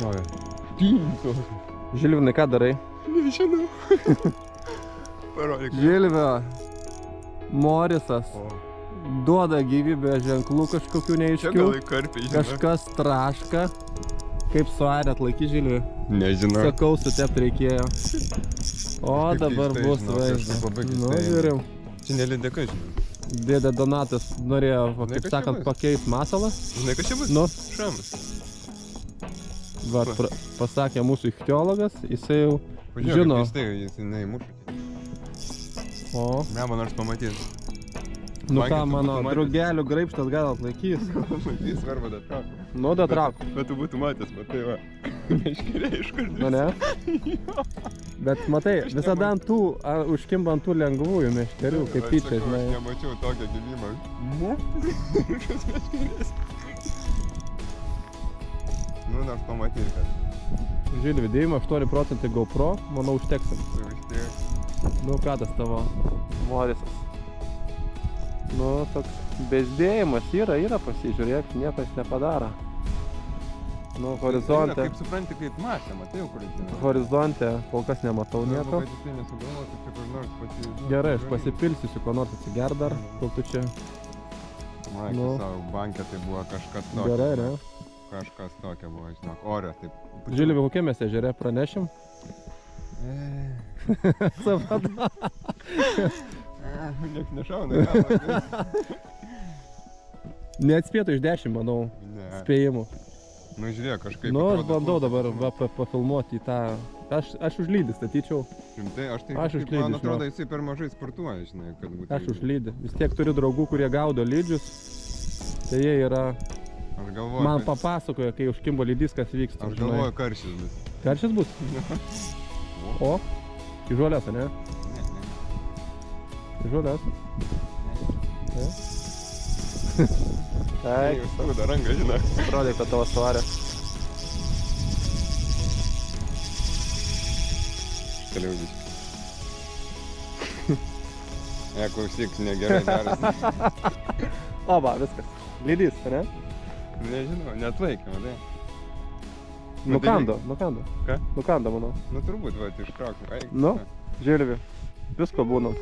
Oi. Žilvinai, ką darai? Nežinau. Parodyk. Žilvio, Morisas O. duoda gyvybę ženklų kažkokių Čia neaiškių. gal į karpį, žinai. Kažkas traška. Kaip suarė atlaiky Žilvi. Nežinau. Sakau, sutept reikėjo. O Kažkaip dabar keistai, bus žinok, vaizdas. kažkaip labai Nu, keistai. žiūrim. Čia nelindėka, žinai. Dėdė Donatas norėjo, va, Žinai, kaip kas čia sakant, bus? pakeist masalą. Žinai, kas čia bus? Nu, Šamas. va, pasakė mūsų ichtiologas, jisai jau Pažiūrėk, žino. kaip keistai, jis neįmuša. O, Ne, man nors pamatys. nu Man, ką, kad tu mano būtum matęs. drugelių graibštas gal atlaikys. Matys svarbu dar traukų. Nu, da trauk. Bet tu būtum matęs, matai, va. Meškerė iš kur. Nu, ne? Bet matai, Aš visada ant tų, užkimba ant tų lengvųjų meškerių, kaip tyčia, Aš žinai. nemačiau tokio gyvybą. Kažkas meškerės. Nu, nors pamatyk, kad Žilvi, 98% GoPro, manau, užteksim. tu vis tiek. Nu, ką tas tavo Morisas? Nu, toks bezdėjimas yra pasižiūrėk, niekas nepadaro. Nu, horizonte, Kaip supranti, kaip masė, matai jau, kur jis. horizonte kol kas nematau nieko. Kad jis nesugalvotų, čia kur nors pati... Gerai, aš pasipilsiu, ko nors atsigert dar, kol tu čia. Maikis Nu. savo bankė tai buvo kažkas tokio. Gerai, ne? Kažkas tokio buvo, žinok, ore, taip. Žilvi, kokie mes ežere pranešim? Savada. Nieks nešauna. galva. Neatspėtų iš 10, manau, Ne. spėjimų. Nu, žiūrėk, kažkaip... Nu, aš atrodo, bandau tu- dabar va, pafilmuoti į tą... Aš už lydį statyčiau. Rimtai, aš tai Aš kažkaip, užlydžiu, man atrodo, žinok. jisai per mažai sportuoja, žinai, kad būtų... Aš už lydį. Vis tiek turiu draugų, kurie gaudo lydžius. Tai jie yra... Aš galvoju, Man kad- papasakoja, kai užkimbo lydys, kas vyksta. Aš žinai. galvoju, karšis bus. Karšis bus? O? Į žolės, ne? Ne, ne. Į žolės. ne. Tai, Jau skauda ranką, žinai. rodai, kad tavo svarė. Toliau biškai. Klausyk, negerai daras. Oba, viskas. Lydys, ne? Nežinau, netlaikė, matai. Nukando, nukando. Ką? Nukando, manau. Nu turbūt, va, ištraukti. Nu, Žilvi, visko būna.